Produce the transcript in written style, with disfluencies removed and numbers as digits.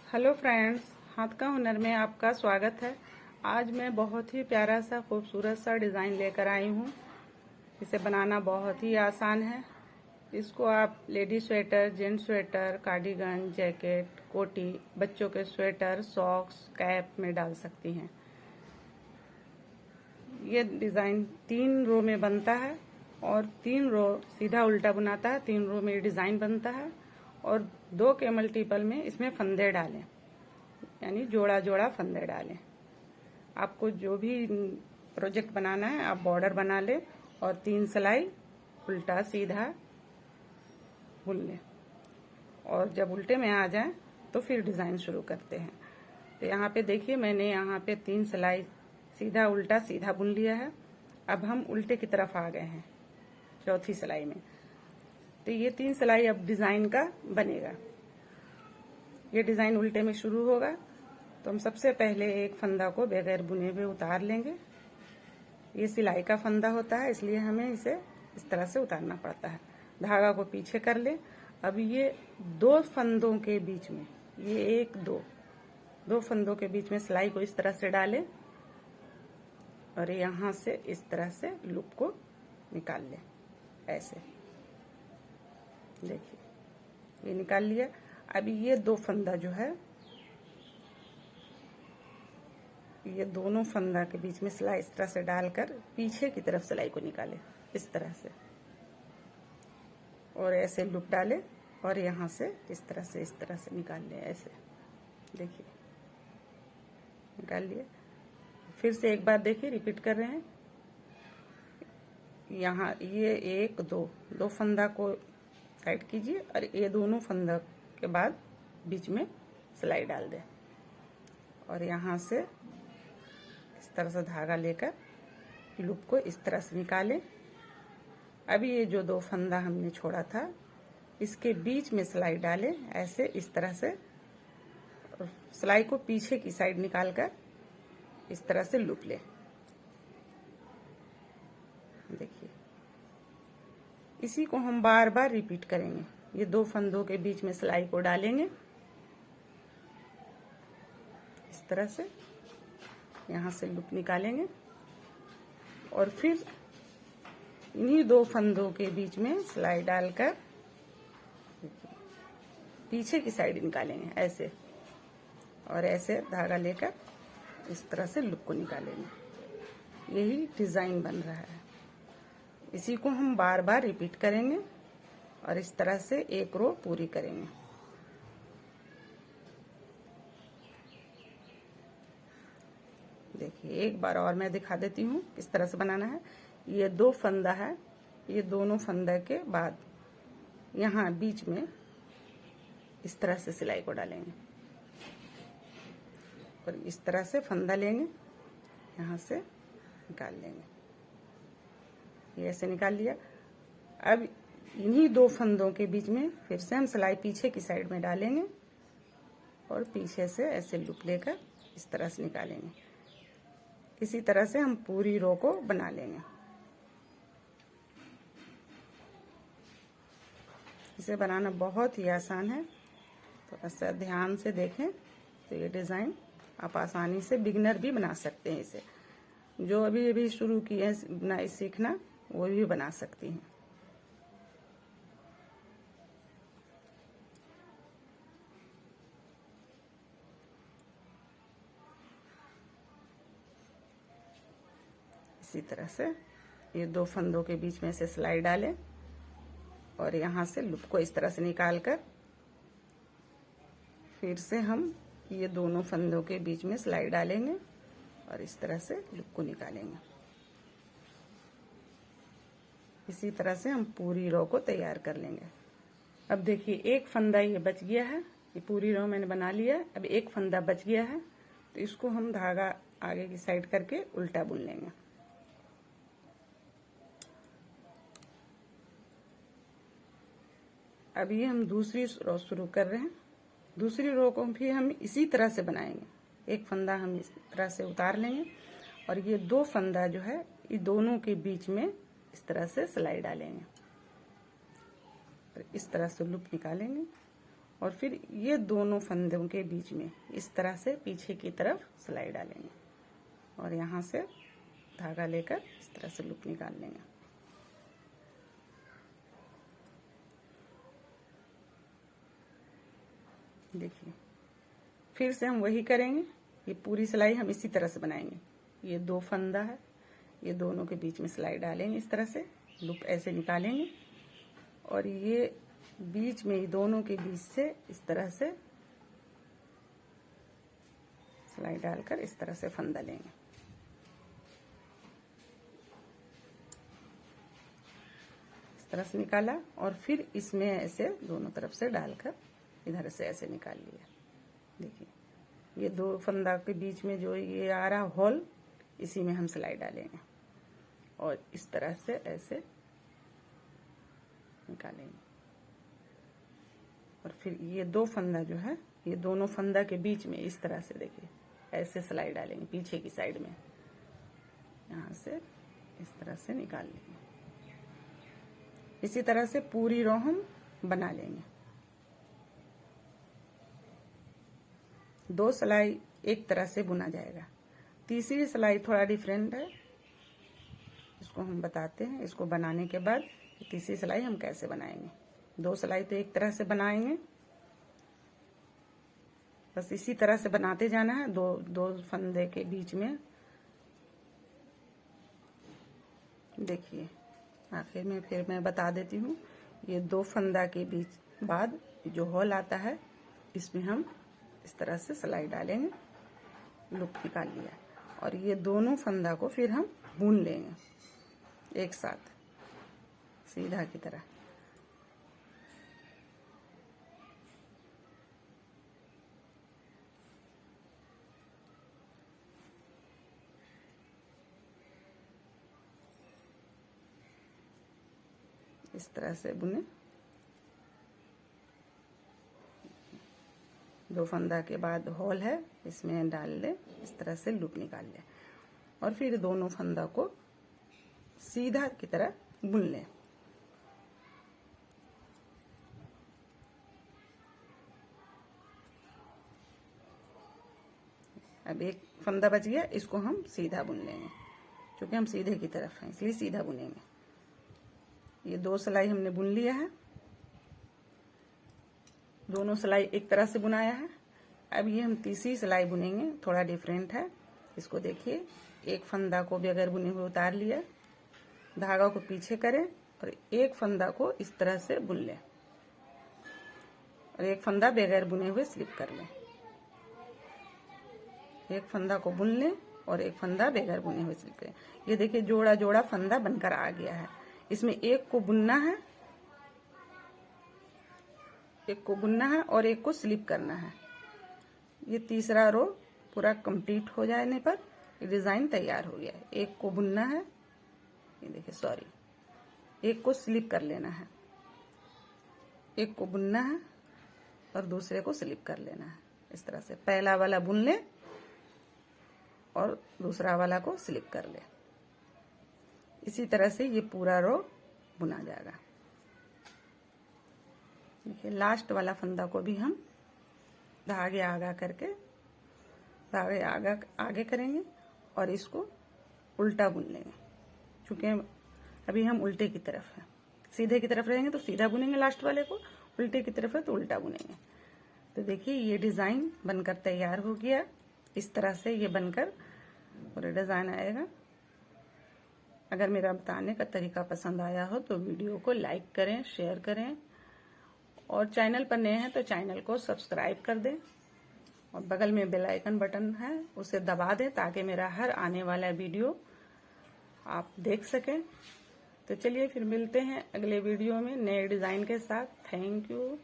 Hello friends, हाथ का हुनर में आपका स्वागत है। आज मैं बहुत ही प्यारा सा खूबसूरत सा डिज़ाइन लेकर आई हूँ। इसे बनाना बहुत ही आसान है। इसको आप lady sweater, gents sweater, cardigan, jacket, कोटी, बच्चों के स्वेटर, सॉक्स, कैप में डाल सकती हैं। ये डिज़ाइन 3 रो में बनता है और 3 रो सीधा उल्टा बुनाता है। 3 रो में डिज़ाइन बनता है और 2 के मल्टीपल में इसमें फंदे डालें, यानी जोड़ा जोड़ा फंदे डालें। आपको जो भी प्रोजेक्ट बनाना है आप बॉर्डर बना लें और 3 सिलाई उल्टा सीधा बुन लें और जब उल्टे में आ जाए तो फिर डिज़ाइन शुरू करते हैं। तो यहाँ पे देखिए, मैंने यहाँ पे 3 सिलाई सीधा उल्टा सीधा बुन लिया है। अब हम उल्टे की तरफ आ गए हैं चौथी सिलाई में। तो ये 3 सिलाई अब डिज़ाइन का बनेगा। ये डिज़ाइन उल्टे में शुरू होगा तो हम सबसे पहले एक फंदा को बगैर बुने हुए उतार लेंगे। ये सिलाई का फंदा होता है, इसलिए हमें इसे इस तरह से उतारना पड़ता है। धागा को पीछे कर ले। अब ये 2 फंदों के बीच में, ये 1 2 फंदों के बीच में सिलाई को इस तरह से डालें और यहाँ से इस तरह से लूप को निकाल लें। ऐसे देखिए, ये निकाल लिया। अब ये 2 फंदा जो है, ये दोनों फंदा के बीच में सिलाई इस तरह से डालकर पीछे की तरफ सिलाई को निकाले इस तरह से और ऐसे लूप डाले और यहाँ से इस तरह से निकाल ले। ऐसे देखिए, निकाल लिए। फिर से एक बार देखिए, रिपीट कर रहे हैं। यहाँ ये 1 2 फंदा को साइड कीजिए और ये दोनों फंदा के बाद बीच में सिलाई डाल दें और यहाँ से इस तरह से धागा लेकर लूप को इस तरह से निकालें। अभी ये जो 2 फंदा हमने छोड़ा था इसके बीच में सिलाई डालें ऐसे इस तरह से, सिलाई को पीछे की साइड निकालकर इस तरह से लूप लें। देखिए, इसी को हम बार बार रिपीट करेंगे। ये 2 फंदों के बीच में सिलाई को डालेंगे इस तरह से, यहाँ से लूप निकालेंगे और फिर इन्हीं 2 फंदों के बीच में सिलाई डालकर पीछे की साइड निकालेंगे ऐसे और ऐसे धागा लेकर इस तरह से लूप को निकालेंगे। यही डिज़ाइन बन रहा है। इसी को हम बार बार रिपीट करेंगे और इस तरह से 1 रो पूरी करेंगे। देखिए, एक बार और मैं दिखा देती हूँ किस तरह से बनाना है। ये 2 फंदा है, ये दोनों फंदा के बाद यहाँ बीच में इस तरह से सिलाई को डालेंगे और इस तरह से फंदा लेंगे, यहाँ से निकाल लेंगे। ये ऐसे निकाल लिया। अब इन्हीं 2 फंदों के बीच में फिर से हम सिलाई पीछे की साइड में डालेंगे और पीछे से ऐसे लूप लेकर इस तरह से निकालेंगे। इसी तरह से हम पूरी रो को बना लेंगे। इसे बनाना बहुत ही आसान है, थोड़ा सा ध्यान से देखें तो ये डिज़ाइन आप आसानी से बिगिनर भी बना सकते हैं। इसे जो अभी अभी शुरू किए बुनाई सीखना वो भी बना सकती हैं। इसी तरह से ये 2 फंदों के बीच में से सिलाई डालें और यहाँ से लूप को इस तरह से निकालकर फिर से हम ये दोनों फंदों के बीच में सिलाई डालेंगे और इस तरह से लूप को निकालेंगे। इसी तरह से हम पूरी रो को तैयार कर लेंगे। अब देखिए, 1 फंदा ये बच गया है। ये पूरी रो मैंने बना लिया। अब 1 फंदा बच गया है तो इसको हम धागा आगे की साइड करके उल्टा बुन लेंगे। अब ये हम दूसरी रो शुरू कर रहे हैं। दूसरी रो को भी हम इसी तरह से बनाएंगे। 1 फंदा हम इस तरह से उतार लेंगे और ये 2 फंदा जो है ये दोनों के बीच में इस तरह से सिलाई डालेंगे और इस तरह से लूप निकालेंगे और फिर ये दोनों फंदों के बीच में इस तरह से पीछे की तरफ सिलाई डालेंगे और यहाँ से धागा लेकर इस तरह से लूप निकाल लेंगे। देखिए फिर से हम वही करेंगे। ये पूरी सिलाई हम इसी तरह से बनाएंगे। ये दो फंदा है, ये दोनों के बीच में सिलाई डालेंगे, इस तरह से लूप ऐसे निकालेंगे और ये बीच में ही दोनों के बीच से इस तरह से सिलाई डालकर इस तरह से फंदा लेंगे। इस तरह से निकाला और फिर इसमें ऐसे दोनों तरफ से डालकर इधर से ऐसे निकाल लिया। देखिए ये दो फंदा के बीच में जो ये आ रहा होल, इसी में हम सिलाई डालेंगे और इस तरह से ऐसे निकालेंगे और फिर ये दो फंदा जो है, ये दोनों फंदा के बीच में इस तरह से देखिए ऐसे सिलाई डालेंगे पीछे की साइड में, यहाँ से इस तरह से निकाल लेंगे। इसी तरह से पूरी रो हम बना लेंगे। दो सिलाई एक तरह से बुना जाएगा। तीसरी सिलाई थोड़ा डिफरेंट है, इसको हम बताते हैं। इसको बनाने के बाद तीसरी सिलाई हम कैसे बनाएंगे। दो सिलाई तो एक तरह से बनाएंगे, बस इसी तरह से बनाते जाना है। दो फंदे के बीच में देखिए आखिर में फिर मैं बता देती हूँ। ये दो फंदा के बीच बाद जो होल आता है, इसमें हम इस तरह से सिलाई डालेंगे, लूप निकाल लिया और ये दोनों फंदा को फिर हम बुन लेंगे एक साथ सीधा की तरह। इस तरह से बुने। दो फंदा के बाद होल है, इसमें डाल ले, इस तरह से लूप निकाल ले और फिर दोनों फंदा को सीधा की तरह बुन ले। अब एक फंदा बच गया, इसको हम सीधा बुन लेंगे। क्योंकि हम सीधे की तरफ हैं इसलिए सीधा बुनेंगे। ये दो सिलाई हमने बुन लिया है, दोनों सिलाई एक तरह से बुनाया है। अब ये हम तीसरी सिलाई बुनेंगे, थोड़ा डिफरेंट है। इसको देखिए, एक फंदा को बगैर बुने हुए उतार लिया, धागा को पीछे करें और एक फंदा को इस तरह से बुन लें और एक फंदा बगैर बुने हुए स्लिप कर लें। एक फंदा को बुन लें और एक फंदा बगैर बुने हुए स्लिप करें। ये देखिए जोड़ा जोड़ा फंदा बनकर आ गया है। इसमें एक को बुनना है, एक को बुनना है और एक को स्लिप करना है। ये तीसरा रो पूरा कंप्लीट हो जाने पर डिजाइन तैयार हो गया है। एक को बुनना है, ये देखिए सॉरी, एक को स्लिप कर लेना है, एक को बुनना है और दूसरे को स्लिप कर लेना है। इस तरह से पहला वाला बुन ले और दूसरा वाला को स्लिप कर ले। इसी तरह से ये पूरा रो बुना जाएगा। देखिए लास्ट वाला फंदा को भी हम धागे आगा करके धागे आगे करेंगे और इसको उल्टा बुन लेंगे। क्योंकि अभी हम उल्टे की तरफ हैं, सीधे की तरफ रहेंगे तो सीधा बुनेंगे लास्ट वाले को, उल्टे की तरफ है तो उल्टा बुनेंगे। तो देखिए ये डिजाइन बनकर तैयार हो गया। इस तरह से ये बनकर पूरा डिजाइन आएगा। अगर मेरा बताने का तरीका पसंद आया हो तो वीडियो को लाइक करें, शेयर करें और चैनल पर नए हैं तो चैनल को सब्सक्राइब कर दें और बगल में बेल आइकन बटन है उसे दबा दें ताकि मेरा हर आने वाला वीडियो आप देख सकें। तो चलिए फिर मिलते हैं अगले वीडियो में नए डिजाइन के साथ। Thank you.